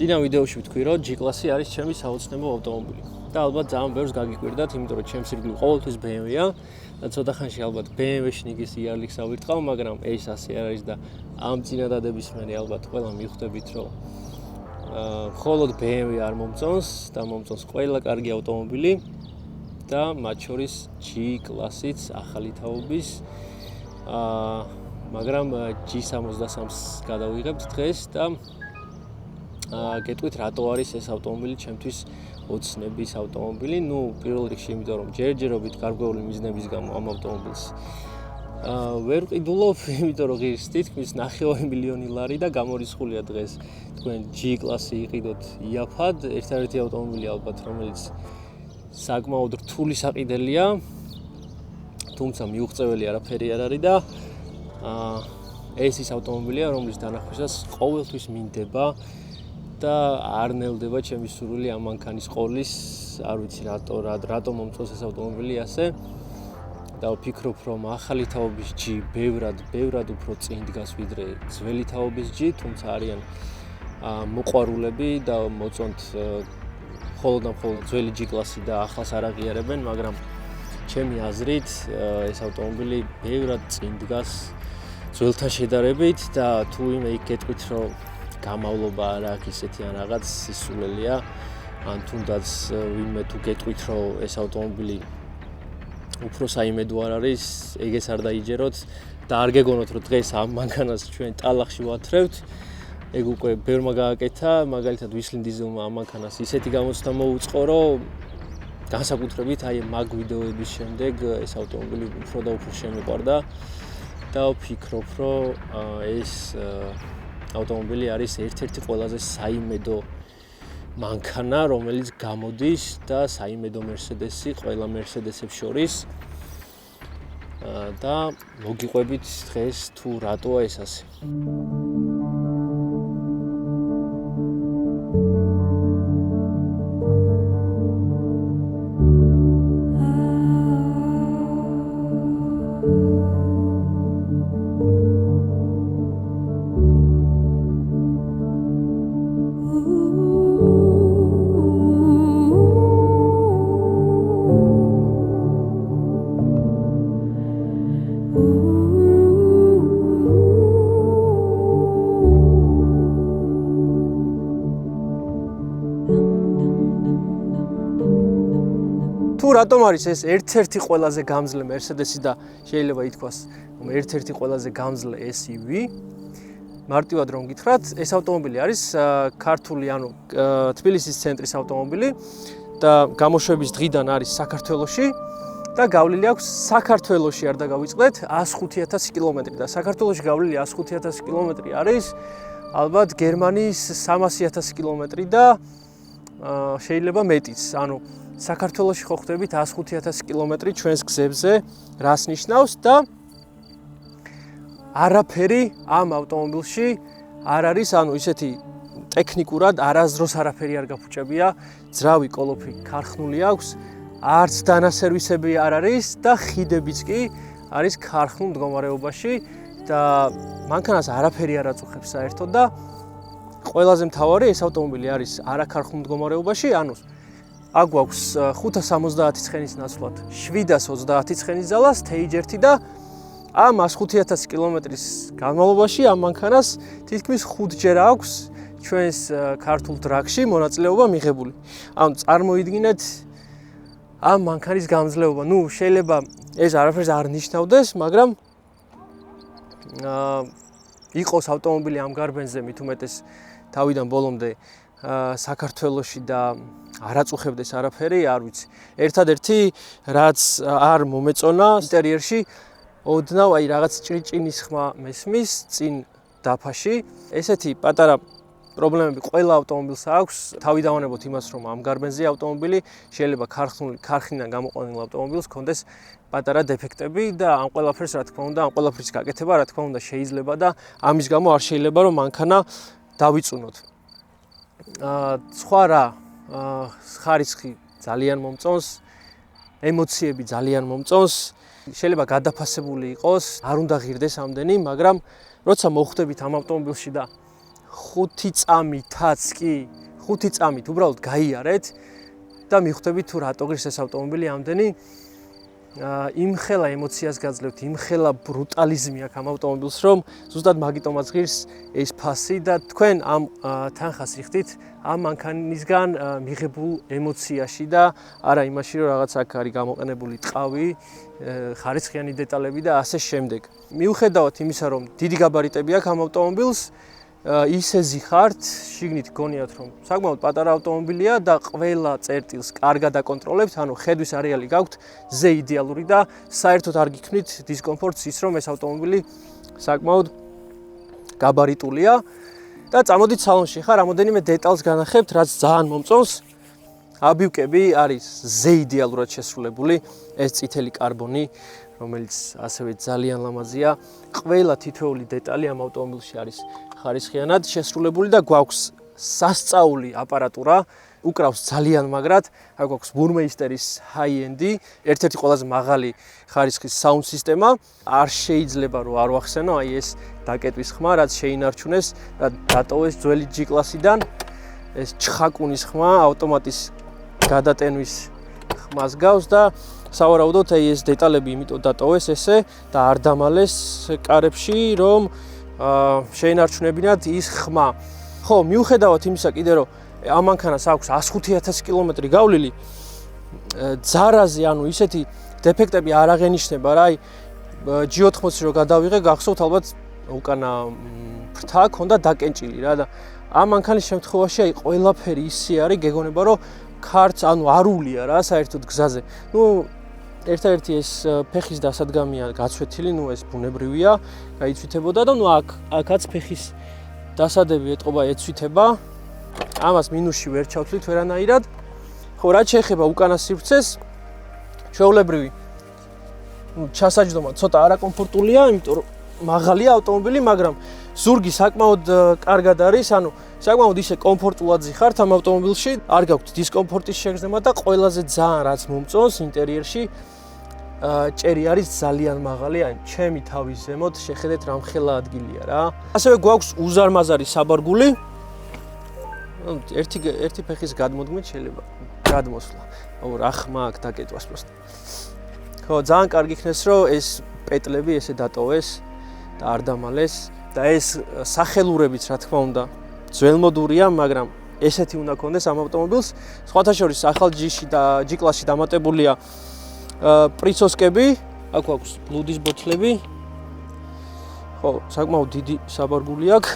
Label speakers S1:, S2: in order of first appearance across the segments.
S1: წინა ვიდეოში ვთქვი, რომ G-კლასი არის ჩემი საოცნებო ავტომობილი. და ალბათ ძალიან ბევრს გაგიკვირდათ, იმიტომ რომ ჩემს ირგვლივ ყოველთვის BMW-ა და ცოტა ხანში ალბათ BMW-ში ნიგის იარლიქს ავირტყავ, მაგრამ ეს ასე არ არის და ამ წინადადების მერე ალბათ ყველა მიხვდებით, რომ მხოლოდ BMW არ მომწონს და მომწონს ყველა კარგი ავტომობილი და მათ შორის G-კლასიც ახალი თაობის მაგრამ G63-ს გადავიღებთ დღეს და გეტყვით რატო არის ეს ავტომობილი ჩემთვის ოცნების ავტომობილი. პირველ რიგში იმიტომ რომ ჯერჯერობით გარკვეული მიზნების გამო ამ ავტომობილს ვერ ყიდულობ, იმიტომ რომ ღირს თითქმის 9 მილიონი ლარი და გამორიცხულია დღეს თქვენ G-კლასი იყიდოთ იაფად, ერთ-ერთი ავტომობილი ალბათ რომელიც საკმაოდ რთული საყიდელია, თუმცა მიუღწეველი არაფერი არ არის და ეს ის ავტომობილია, რომლის დანახვისას ყოველთვის მინდება და არ ნელდება ჩემი სურვილი ამ მანქანის ყოლის, არ ვიცი რატო მომწონს ეს ავტომობილი ასე და ვფიქრობ, რომ ახალი თაობის G ბევრად უფრო წინ დგას ვიდრე ძველი თაობის G, თუმცა არიან მოყვარულები და მოწონთ მხოლოდ ძველი G-კლასი და ახლას არ აღიარებენ, მაგრამ ჩემი აზრით ეს ავტომობილი ბევრად წინ დგას ძველთან შედარებით და თუ იმე იქ გეტყვით, რომ გამავლობა არ აქვს ისეთი ან რაღაც სისულელია, ან თუნდაც ვინმე თუ გეტყვით, რომ ეს ავტომობილი უფრო საიმედო არ არის, ეგეს არ დაიჯეროთ და არ გეგონოთ, რომ დღეს ამ მანქანას ჩვენ ტალახში ვათრევთ. ეგ უკვე ბევრმა გააკეთა, მაგალითად ვისლინ დიზელმა ამ მანქანას ისეთი გამოცდა მოუწყო, რომ განსაკუთრებით აი მაგ ვიდეოების შემდეგ ეს ავტომობილი უფრო და უფრო შემიყვარდა და ვფიქრობ, რომ ეს ავტომობილი არის ერთ-ერთი ყველაზე საიმედო მანქანა, რომელიც გამოდის და საიმედო Mercedes-ი ყველა Mercedes-ებს შორის და მოგიყვებით დღეს თუ რატოა ეს ასე. რატომ არის ეს ერთ-ერთი ყველაზე გამძლე Mercedes-ი და შეიძლება ითქვას, რომ ერთ-ერთი ყველაზე გამძლე SUV? მარტივად რომ გითხრათ, ეს ავტომობილი არის ქართული, ანუ თბილისის ცენტრის ავტომობილი და გამოშვების დღიდან არის საქართველოში და გავლილი აქვს საქართველოში არ დაგავიწყდეთ 105,000 კილომეტრი და საქართველოში გავლილი 105,000 კილომეტრი არის ალბათ გერმანიის 300,000 კილომეტრი და შეიძლება მეტიც, ანუ საქართველოში ხო ხდებით 105,000 კილომეტრი ჩვენს გზებზე, რას ნიშნავს და არაფერი ამ ავტომობილში არ არის, ანუ ისეთი ტექნიკურად არასდროს არაფერი არ გაფუჭებია, ძრავი კოლოფი ქარხნული აქვს, არც დანასერვისები არ არის და ხიდებიც კი არის ქარხნულ მდგომარეობაში და მანქანას არაფერი არ აწუხებს საერთოდ და ყველაზე მთავარი ეს ავტომობილი არის არაქარხნულ მდგომარეობაში, ანუ აქ გვაქვს 570 ცხენის ნაცვლად 730 ცხენის ძალა stage 1 და ამ 105,000 კილომეტრის განმავლობაში ამ მანქანას თითქმის 5ჯერ აქვს ჩვენს ქართულ დრაგში მონაწილეობა მიღებული. ანუ წარმოიდგინეთ ამ მანქანის გამძლეობა. შეიძლება ეს არაფერს არ ნიშნავდეს, მაგრამ იყოს ავტომობილი ამ გარბენზე მით უმეტეს თავიდან ბოლომდე საქართველოში და არ აწუხებდეს არაფერი, არ ვიცი. ერთადერთი რაც არ მომეწონა ინტერიერში, ოდნავ აი რაღაც ჭრიჭინის ხმა მესმის წინ დაფაში. ესეთი პატარა პრობლემები ყველა ავტომობილს აქვს. თავიდანვანებოთ იმას, რომ ამ გარბენზე ავტომობილი შეიძლება ქარხნიდან გამოყვანილ ავტომობილს ჰქონდეს პატარა დეფექტები და ამ ყველაფერს რა თქმა უნდა, ამ ყველაფრის გაკეთება რა თქმა უნდა შეიძლება და ამის გამო არ შეიძლება რომ მანქანა დავიწუნოთ. სხვა რა ხარისხი ძალიან მომწონს, ემოციები ძალიან მომწონს, შეიძლება გადაფასებული იყოს, არ უნდა ღირდეს ამდენი, მაგრამ როცა მოხვდებით ამ ავტომობილში და 5 წამითაც კი 5 წამით უბრალოდ გაიარეთ და მიხვდებით თუ რატო ღირს ეს ავტომობილი ამდენი იმხელა ემოციას გაძლევთ, იმხელა ბრუტალიზმი აქვს ამ ავტომობილს, რომ ზუსტად მაგიტომაც ღირს ეს ფასი და თქვენ ამ თანხას იხდით ამ მანქანისგან მიღებულ ემოციაში და არა იმაში, რომ რაღაც აქ არის გამოყენებული ტყავი, ხარისხიანი დეტალები და ასე შემდეგ. მიუხედავად იმისა, რომ დიდი გაბარიტები აქვს ამ ავტომობილს, ისე ზიხართ, შიგნით გონიათ, რომ საკმაოდ პატარა ავტომობილია და ყველა წერტილს კარგად აკონტროლებთ, ანუ ხედვის არეალი გაქვთ ზე იდეალური და საერთოდ არ გიქმნით დისკომფორტს ის, რომ ეს ავტომობილი საკმაოდ გაბარიტულია და წამოდით სალონში ხა რამოდენიმე დეტალს განახებთ, რაც ძალიან მომწონს. აბიუკები არის ზე იდეალურად შესრულებული, ეს წითელი კარბონი, რომელიც ასევე ძალიან ლამაზია. ყველა თითოეული დეტალი ამ ავტომობილში არის ხარისხიანად შესრულებული და გვაქვს სასწაული აპარატურა, უკრავს ძალიან მაგრად, აქ გვაქვს Burmeisteris high-end-ი, ერთ-ერთი ყველაზე მაღალი ხარისხის საუნდ სისტემა. არ შეიძლება რომ არ ვახსენო, აი ეს დაკეტვის ხმა, რაც შეინარჩუნეს და დატოვეს ძველი G-კლასიდან. ეს ჩხაკუნის ხმა, ავტომატის გადატენვის ხმას გავს და სავარაუდოდ აი ეს დეტალები იმიტომ დატოვეს ესე და არ დამალეს კარებში, რომ შეინარჩუნებინათ ის ხმა. ხო, მიუხედავად იმისა კიდე რომ ამ მანქანას აქვს 105,000 კილომეტრი გავლილი, ძარაზე, ანუ ისეთი დეფექტები არ აღენიშნება რა, აი G80 რო გადავიღე, გახსოვთ ალბათ უკანა ფრთა ქონდა დაკენჭილი რა და ამ მანქანის შემთხვევაში აი ყველაფერი ისე არის, გეგონება რომ ქარც ანუ არულია რა საერთოდ გზაზე. ნუ ერთადერთი ეს ფეხის დასადგამია გაცვეთილი, ნუ ეს ბუნებრივია, გაიცვითებოდა და ნუ აქაც ფეხის დასადები ეტყობა ეცვითება. ამას მინუსში ვერ ჩავთვლით ვერანაირად. ხო, რაც შეეხება უკანა სივრცეს, ჩვეულებრივი ჩასაჯდომა ცოტა არაკომფორტულია, იმიტომ რომ მაღალია ავტომობილი, მაგრამ ზურგი საკმაოდ კარგად არის, ანუ საკმაოდ ისე კომფორტულად ზიხართ ამ ავტომობილში, არ გაქვთ დისკომფორტის შეგრძნება და ყველაზე ძალიან რაც მომწონს ინტერიერში, ჭერი არის ძალიან მაღალი, ან ჩემი თავის ზემოთ შეხედეთ რამხელა ადგილია რა. ასევე გვაქვს უზარმაზარი საბარგული. ერთი ფეხის გადმოდმით შეიძლება გადმოსვლა. აუ რა ხმა აქვს დაკეტვას პროსტა. ხო, ძალიან კარგი იქნეს რომ ეს პეტლები ესე დატოვეს და არ დამალეს და ეს სახელურებიც რა თქმა უნდა ძველმოდურია, მაგრამ ესეთი უნდა კონდეს ამ ავტომობილს. სხვათა შორის ახალ G-ში და G-კლასში დამატებულია პრიცოსკები, აქ აქვს ბლუდის ბოთლები. ხო, საკმაოდ დიდი საბარგული აქვს.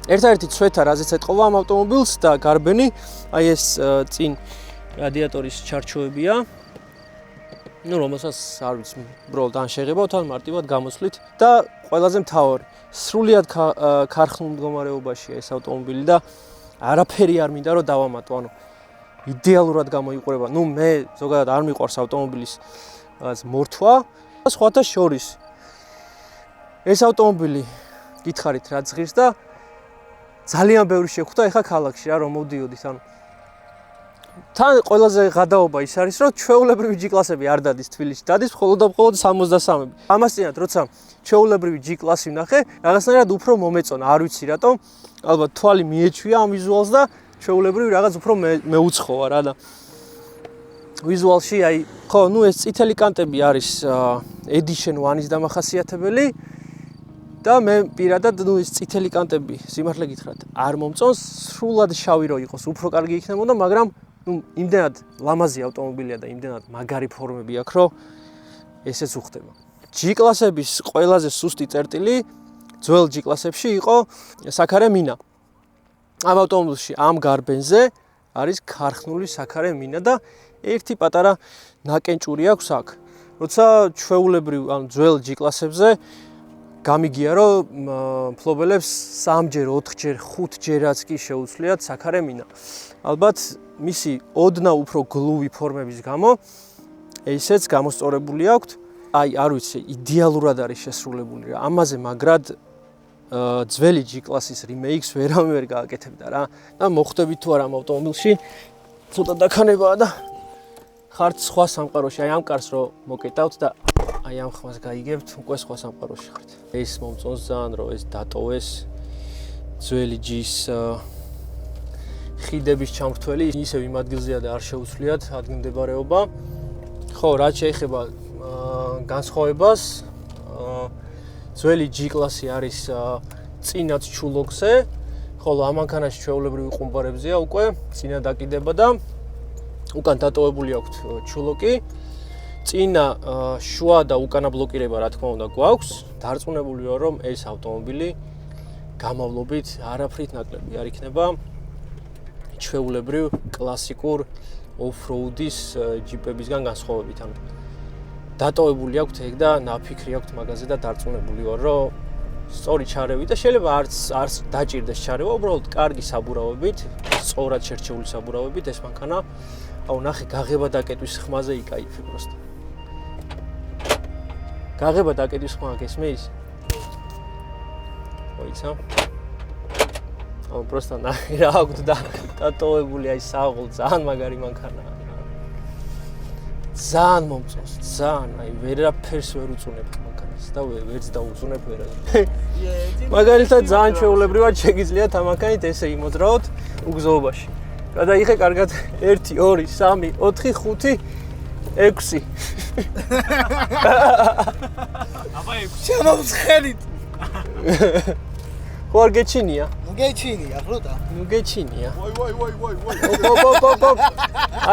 S1: ერთადერთი ცვეთა, რაზეც ეტყობა ამ ავტომობილს და გარბენი, აი ეს წინ რადიატორის ჩარჩოებია. ნუ რომელსაც არ ვიცი, უბრალოდ ან შეღებავთ, ან მარტივად გამოსვლით და ყველაზე მთავარი, სრულიად ქარხნულ მდგომარეობაშია ეს ავტომობილი და არაფერი არ მინდა რომ დავამატო, ანუ იდეალურად გამოიყურება. ნუ მე ზოგადად არ მიყვარს ავტომობილის რაღაც მორთვა. სხვათა შორის ეს ავტომობილი გითხარით რა ზღირს და ძალიან ბევრი შეხვდა ეხა ქალაქში რა რომ მოვდიოდით, ანუ თან ყველაზე გადაობა ის არის რომ ჩვეულებრივი G-კლასები არ დადის თბილისში, დადის მხოლოდ და მხოლოდ 63-ები. ამას წინათ როცა ჩვეულებრივი G-კლასი ვნახე, რაღაცნაირად უფრო მომეწონა, არ ვიცი რატომ, ალბათ თვალი მიეჩვია ამ ვიზუალს და ჩვეულებრივი რაღაც უფრო მეუცხოა რა და ვიზუალში აი ხო, ნუ ეს წითელი კანტები არის Edition 1-ის დამახასიათებელი და მე პირადად ნუ ეს წითელი კანტები სიმართლე გითხრათ არ მომწონს, სრულად შავი რო იყოს, უფრო კარგი იქნებოდა, მაგრამ ნუ იმდენად ლამაზი ავტომობილია და იმდენად მაგარი ფორმები აქვს, რომ ესეც უხდება. G-კლასების ყველაზე სუსტი წერტილი ძველ G-კლასებში იყო საქარე მინა. ამ ავტომობილში ამ გარბენზე არის ქარხნული საქარე მინა და ერთი პატარა ნაკენჭური აქვს აქ. როცა ჩვეულებრივ ან ძველ G-კლასებზე გამიგია რომ მფლობელებს 3-ჯერ, 4-ჯერ, 5-ჯერაც კი შეუცვლიათ საქარე მინა. ალბათ მისი ოდნავ უფრო გლუვი ფორმების გამო ესეც გამოსწორებული აქვთ. აი, არ ვიცი, იდეალურად არის შესრულებული რა. ამაზე მაგრად ძველი G-კლასის რიმეიქს ვერავინ ვერ გააკეთებდა რა. და მოხვდებით თუ არა ამ ავტომობილში, ცოტა დაქანებაა და ხართ სხვა სამყაროში, აი ამ კარს რო მოკეტავთ და აი ამ ხმას გაიგებთ, უკვე სხვა სამყაროში ხართ. ეს მომწონს ძალიან რომ ეს დატოვეს. ძველი ჯის ხიდების ჩამრთველი ისევ იმ ადგილზეა და არ შეუცვლიათ ადგილმდებარეობა. ხო, რაც შეეხება განსხვავებას, ძველი G კლასი არის წინაც ჩულოკზე, ხოლო ამ მანქანაში ჩვეულებრივი ყუმბარებზეა უკვე წინა დაკიდება და უკან დატოვებული აქვს ჩულოკი. წინა შუა და უკანა ბლოკირება რა თქმა უნდა გვაქვს. დარწმუნებული ვარ რომ ეს ავტომობილი გამოვლობით არაფრით ნაკლები არ იქნება ჩვეულებრივ კლასიკურ off-road-ის ჯიპებისგან განსხვავებით. ანუ დატოვებული აქვს ეგ და ნაფიქრი აქვს მაგაზე და დარწმუნებული ვარ რომ სწორი ჩარევი და შეიძლება არც დაჭირდეს ჩარევა, უბრალოდ კარგი საბურავებით, სწორად შერჩეული საბურავებით ეს მანქანა, აუ ნახე გაღება დაკეტვის ხმაზე იკაიფე просто. გაღება დაკეტვის ხმა გესმის? მოიცა? აუ просто ნახე რა აქვს და დატოვებული აი საღოლ ძალიან მაგარი მანქანაა. ძალიან მომწონს, ძალიან, აი ვერაფერს ვერ უწუნებ მანქანას და ვერც დაუწუნებ ვერას. მაგალითად ძალიან ჩვეულებრივად შეგიძლიათ ამ მანქანით ესე იმოძრაოთ უგზოობაში. გადაიღე კარგად 1 2 3 4 5 6.
S2: აბა 6 შემოვცხელით.
S1: ხო არ გეჩინია?
S2: ნუ გეჩინია, ხრუტა.
S1: ნუ გეჩინია.
S2: ვაი.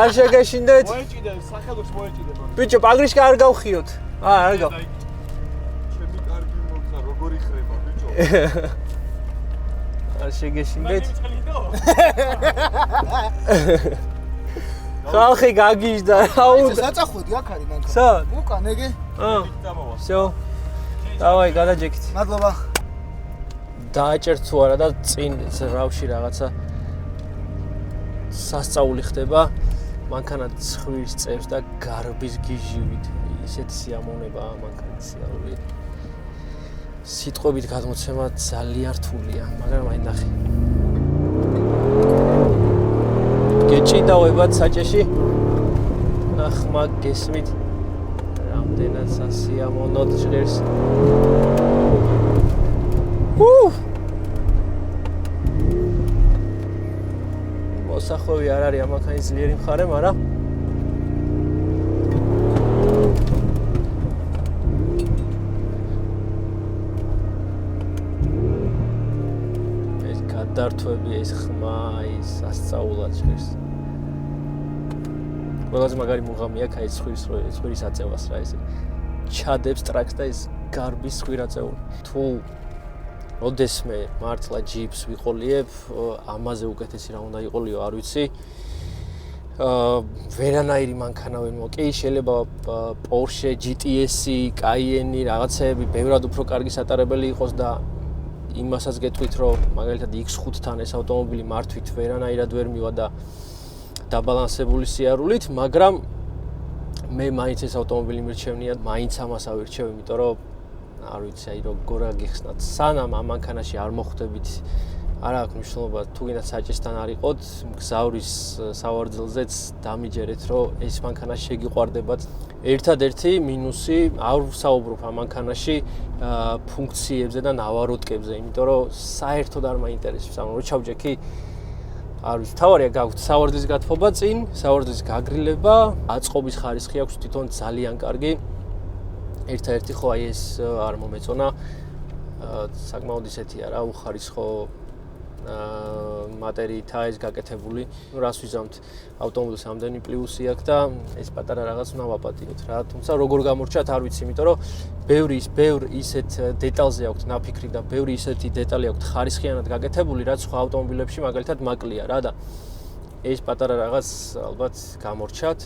S1: არ შეგეშინდეთ?
S2: მოეჭიდე, სახელოს მოეჭიდე.
S1: ბიჭო, პაგრიშკა არ გავხიოთ. არ გავ.
S2: ჩემი კარგი მოგცა, როგორი ხრება, ბიჭო.
S1: არ შეგეშინდეთ? ხალხი გაგიჟდა, აუ.
S2: საწახვედი აქ არის მანქანა.
S1: სად?
S2: უკან ეგე.
S1: всё. დავაი, გადაჯექით.
S2: მადლობა.
S1: დააჭერთ თუ არა და წინ რავში რაღაცა სასწაული ხდება. მანქანა ცხვირს წერს და გარბის გიჟივით. ისეთი სიამოვნება მანქანის სიარული. სიტყვებით გადმოცემა ძალიან რთულია, მაგრამ აი ნახე. გეჭიდავებად საჭეში. ნახმა გესმით. რამდენად სასიამოვნოდ ჟღერს. მოსახვევი არ არის ამ მანქანის ძლიერი მხარე, მაგრამ ეს გადართვები, ეს ხმა, ის სასწაულად ჟღერს. ყველაზე მაგარი მუღამი აქვს აი ცხვირის აწევას რა ესე. ჩადებს ტრაქს და ეს გარბის ცხვირ აწეული. თუ როდესმე მართლა ჯიპს ვიყოლიებ, ამაზე უკეთესი რა უნდა იყოლიო, არ ვიცი. ვერანაირი მანქანა ვერ მოყი, შეიძლება Porsche GTS, Cayenne რაღაცეები ბევრად უფრო კარგი სატარებელი იყოს და იმასაც გეტყვით, რომ მაგალითად X5-თან ეს ავტომობილი მართვით ვერანაირად ვერ მივა და დაბალანსებული სიარულით, მაგრამ მე მაინც ეს ავტომობილი მირჩევნია, მაინც ამას ავირჩევ, იმიტომ რომ არ ვიცი, აი როგორ აგიხსნათ. სანამ ამ მანქანაში არ მოხვდებით, არ აქვს მნიშვნელობა, თუ გინდა საჭესთან არ იყოთ, მგზავრის სავარძელზეც დამიჯერეთ, რომ ეს მანქანა შეგიყვარდებათ. ერთადერთი მინუსი, არ ვსაუბრობ ამ მანქანაში ფუნქციებზე და ნავაროტკებზე, იმიტომ რომ საერთოდ არ მაინტერესებს. ანუ რო ჩავჯექი, არ ვიცი, თავარია გაქვთ სავარძლის გათბობა წინ, სავარძლის გაგრილება, აწყობის ხარისხი აქვს თვითონ ძალიან კარგი. ერთადერთი ხო აი ეს არ მომეწონა. საკმაოდ ისეთი არა, უხარისხო მატერიითაა ეს გაკეთებული. ნუ რას ვიზამთ, ავტომობილს ამდენი პლუსი აქვს და ეს პატარა რაღაც უნდა ვაპატიოთ რა. თუმცა როგორ გამორჩათ არ ვიცი, იმიტომ რომ ბევრ ისეთ დეტალზე აქვს ნაფიქრი და ბევრი ისეთი დეტალი აქვს ხარისხიანად გაკეთებული, რაც სხვა ავტომობილებში მაგალითად მაკლია რა და ეს პატარა რაღაც ალბათ გამორჩათ.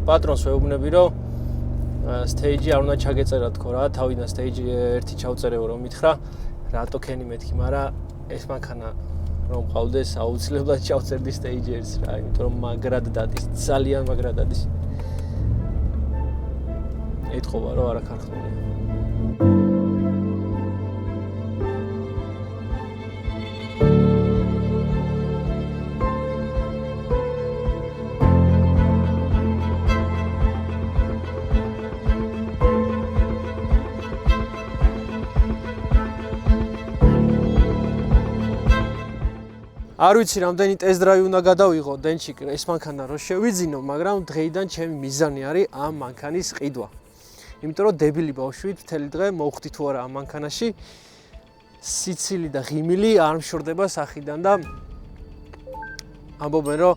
S1: პატრონს ვეუბნები, რომ stage არ უნდა ჩაგეწერა თქო რა, თავიდან stage 1 ჩავწერეო რომ მითხრა, რატო ქენი მეთქი, მაგრამ ეს მანქანა რომ ყავდეს აუცილებლად ჩავწერდი stage 1-ს რა, იმიტომ რომ მაგრად დადის, ძალიან მაგრად დადის. ეთყობა რომ არა ქართული. არ ვიცი რამდენი ტესტ-დრაივი უნდა გადავიღო დენჩიკ ეს მანქანა რო შევიძინო, მაგრამ დღეიდან ჩემი მიზანი არის ამ მანქანის ყიდვა. იმიტომ რომ დებილი ბავშვით მთელი დღე მოვხდი თუ არა ამ მანქანაში. სიცილი და ღიმილი არ მშორდება სახიდან და ამბობენ რომ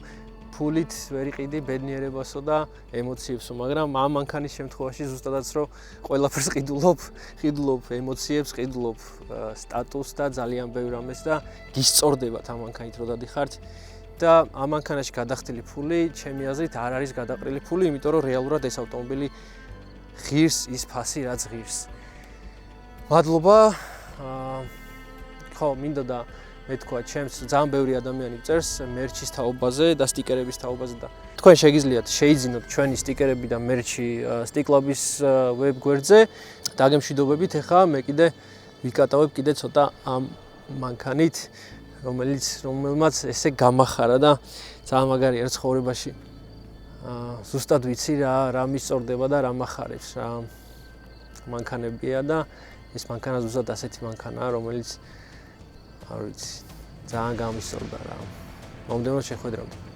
S1: ფულით ვერ იყიდი ბედნიერებასო და ემოციებსო, მაგრამ ამ მანქანის შემთხვევაში ზუსტადაც რომ ყველაფერს ყიდულობ ემოციებს, ყიდულობ სტატუსს და ძალიან ბევრ რამეს და გისწორდებათ ამ მანქანით რო დადიხართ და ამ მანქანაში გადახდილი ფული ჩემი აზრით არ არის გადაყრილი ფული, იმიტომ რომ რეალურად ეს ავტომობილი ღირს ის ფასი რაც ღირს. მადლობა. ხო, მინდა და მე თქვა ჩემს ძალიან ბევრი ადამიანი წერს მერჩის თაობაზე და სტიკერების თაობაზე და თქვენ შეგიძლიათ შეიძინოთ ჩვენი სტიკერები და მერჩი სტიკლაბის ვებ გვერდზე დაგემშვიდობებით. ახლა მე კიდე ვიკატავებ კიდე ცოტა ამ მანქანით, რომელმაც ესე გამახარა და ძალიან მაგარი არის ცხოვრებაში. ზუსტად ვიცი რა მისწორდება და რა მახარებს, რა მანქანებია და ეს მანქანა ზუსტად ასეთი მანქანაა, რომელიც არ ვიცი, ძალიან გამისწორდა რა. მომდევნო შეხვედრამდე.